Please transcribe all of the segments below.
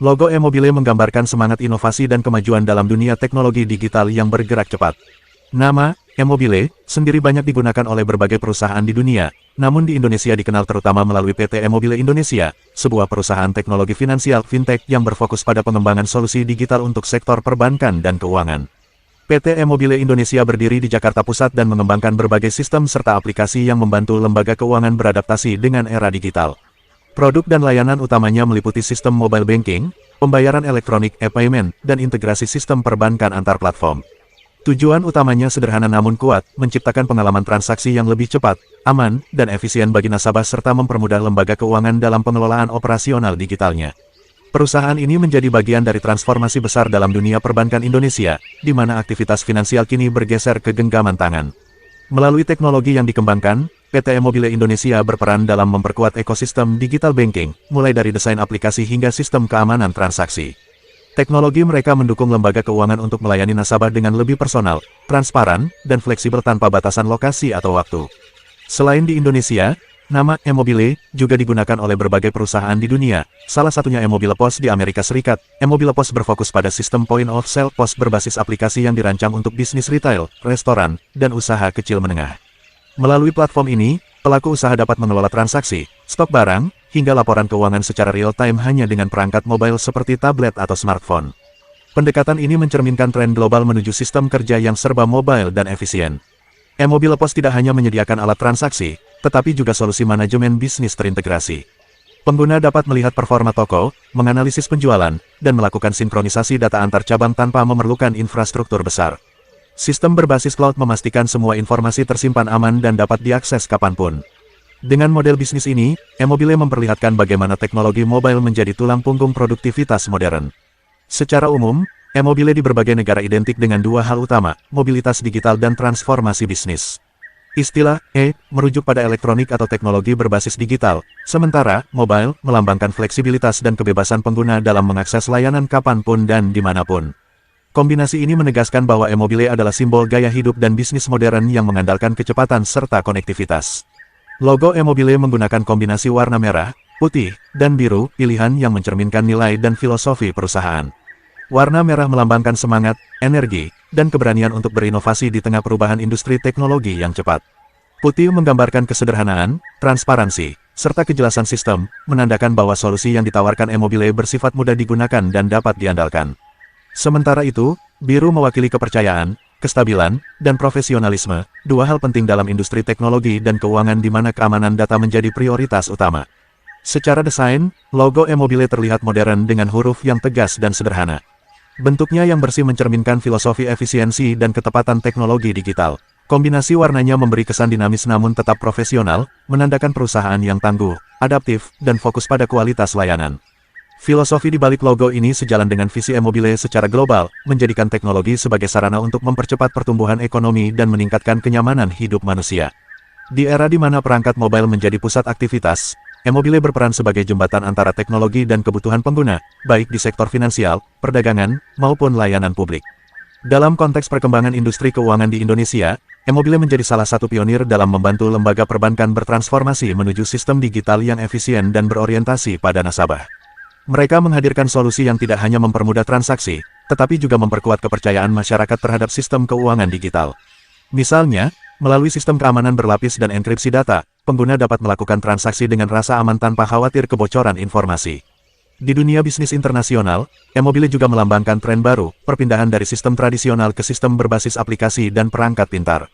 Logo e-mobile menggambarkan semangat inovasi dan kemajuan dalam dunia teknologi digital yang bergerak cepat. Nama e-mobile sendiri banyak digunakan oleh berbagai perusahaan di dunia, namun di Indonesia dikenal terutama melalui PT E-Mobile Indonesia, sebuah perusahaan teknologi finansial fintech yang berfokus pada pengembangan solusi digital untuk sektor perbankan dan keuangan. PT E-Mobile Indonesia berdiri di Jakarta Pusat dan mengembangkan berbagai sistem serta aplikasi yang membantu lembaga keuangan beradaptasi dengan era digital. Produk dan layanan utamanya meliputi sistem mobile banking, pembayaran elektronik e-payment, dan integrasi sistem perbankan antar platform. Tujuan utamanya sederhana namun kuat, menciptakan pengalaman transaksi yang lebih cepat, aman, dan efisien bagi nasabah serta mempermudah lembaga keuangan dalam pengelolaan operasional digitalnya. Perusahaan ini menjadi bagian dari transformasi besar dalam dunia perbankan Indonesia, di mana aktivitas finansial kini bergeser ke genggaman tangan. Melalui teknologi yang dikembangkan, PT E-Mobile Indonesia berperan dalam memperkuat ekosistem digital banking, mulai dari desain aplikasi hingga sistem keamanan transaksi. Teknologi mereka mendukung lembaga keuangan untuk melayani nasabah dengan lebih personal, transparan, dan fleksibel tanpa batasan lokasi atau waktu. Selain di Indonesia, nama E-Mobile juga digunakan oleh berbagai perusahaan di dunia, salah satunya E-Mobile POS di Amerika Serikat. E-Mobile POS berfokus pada sistem point of sale POS berbasis aplikasi yang dirancang untuk bisnis retail, restoran, dan usaha kecil menengah. Melalui platform ini, pelaku usaha dapat mengelola transaksi, stok barang, hingga laporan keuangan secara real-time hanya dengan perangkat mobile seperti tablet atau smartphone. Pendekatan ini mencerminkan tren global menuju sistem kerja yang serba mobile dan efisien. E-Mobile POS tidak hanya menyediakan alat transaksi, tetapi juga solusi manajemen bisnis terintegrasi. Pengguna dapat melihat performa toko, menganalisis penjualan, dan melakukan sinkronisasi data antar cabang tanpa memerlukan infrastruktur besar. Sistem berbasis cloud memastikan semua informasi tersimpan aman dan dapat diakses kapanpun. Dengan model bisnis ini, E-Mobile memperlihatkan bagaimana teknologi mobile menjadi tulang punggung produktivitas modern. Secara umum, E-Mobile di berbagai negara identik dengan dua hal utama, mobilitas digital dan transformasi bisnis. Istilah E merujuk pada elektronik atau teknologi berbasis digital, sementara mobile melambangkan fleksibilitas dan kebebasan pengguna dalam mengakses layanan kapanpun dan dimanapun. Kombinasi ini menegaskan bahwa E-Mobile adalah simbol gaya hidup dan bisnis modern yang mengandalkan kecepatan serta konektivitas. Logo E-Mobile menggunakan kombinasi warna merah, putih, dan biru, pilihan yang mencerminkan nilai dan filosofi perusahaan. Warna merah melambangkan semangat, energi, dan keberanian untuk berinovasi di tengah perubahan industri teknologi yang cepat. Putih menggambarkan kesederhanaan, transparansi, serta kejelasan sistem, menandakan bahwa solusi yang ditawarkan E-Mobile bersifat mudah digunakan dan dapat diandalkan. Sementara itu, biru mewakili kepercayaan, kestabilan, dan profesionalisme, dua hal penting dalam industri teknologi dan keuangan di mana keamanan data menjadi prioritas utama. Secara desain, logo E-Mobile terlihat modern dengan huruf yang tegas dan sederhana. Bentuknya yang bersih mencerminkan filosofi efisiensi dan ketepatan teknologi digital. Kombinasi warnanya memberi kesan dinamis namun tetap profesional, menandakan perusahaan yang tangguh, adaptif, dan fokus pada kualitas layanan. Filosofi di balik logo ini sejalan dengan visi E-Mobile secara global, menjadikan teknologi sebagai sarana untuk mempercepat pertumbuhan ekonomi dan meningkatkan kenyamanan hidup manusia. Di era di mana perangkat mobile menjadi pusat aktivitas, E-Mobile berperan sebagai jembatan antara teknologi dan kebutuhan pengguna, baik di sektor finansial, perdagangan, maupun layanan publik. Dalam konteks perkembangan industri keuangan di Indonesia, E-Mobile menjadi salah satu pionir dalam membantu lembaga perbankan bertransformasi menuju sistem digital yang efisien dan berorientasi pada nasabah. Mereka menghadirkan solusi yang tidak hanya mempermudah transaksi, tetapi juga memperkuat kepercayaan masyarakat terhadap sistem keuangan digital. Misalnya, melalui sistem keamanan berlapis dan enkripsi data, pengguna dapat melakukan transaksi dengan rasa aman tanpa khawatir kebocoran informasi. Di dunia bisnis internasional, E-Mobile juga melambangkan tren baru, perpindahan dari sistem tradisional ke sistem berbasis aplikasi dan perangkat pintar.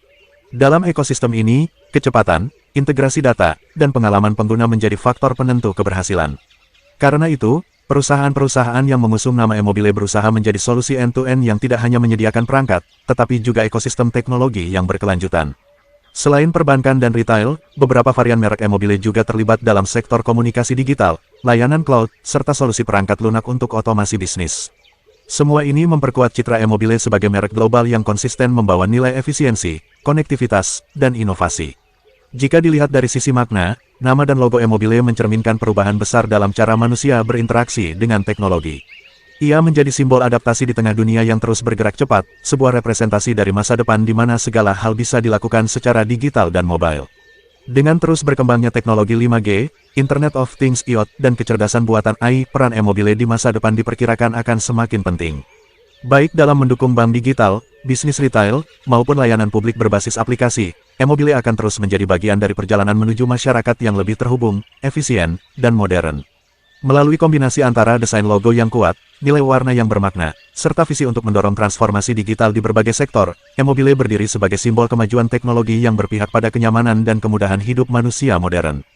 Dalam ekosistem ini, kecepatan, integrasi data, dan pengalaman pengguna menjadi faktor penentu keberhasilan. Karena itu, perusahaan-perusahaan yang mengusung nama E-Mobile berusaha menjadi solusi end-to-end yang tidak hanya menyediakan perangkat, tetapi juga ekosistem teknologi yang berkelanjutan. Selain perbankan dan retail, beberapa varian merek E-Mobile juga terlibat dalam sektor komunikasi digital, layanan cloud, serta solusi perangkat lunak untuk otomasi bisnis. Semua ini memperkuat citra E-Mobile sebagai merek global yang konsisten membawa nilai efisiensi, konektivitas, dan inovasi. Jika dilihat dari sisi makna, nama dan logo E-Mobile mencerminkan perubahan besar dalam cara manusia berinteraksi dengan teknologi. Ia menjadi simbol adaptasi di tengah dunia yang terus bergerak cepat, sebuah representasi dari masa depan di mana segala hal bisa dilakukan secara digital dan mobile. Dengan terus berkembangnya teknologi 5G, Internet of Things IoT, dan kecerdasan buatan AI, peran e-mobile di masa depan diperkirakan akan semakin penting. Baik dalam mendukung bank digital, bisnis retail, maupun layanan publik berbasis aplikasi, e-mobile akan terus menjadi bagian dari perjalanan menuju masyarakat yang lebih terhubung, efisien, dan modern. Melalui kombinasi antara desain logo yang kuat, nilai warna yang bermakna, serta visi untuk mendorong transformasi digital di berbagai sektor, e-mobile berdiri sebagai simbol kemajuan teknologi yang berpihak pada kenyamanan dan kemudahan hidup manusia modern.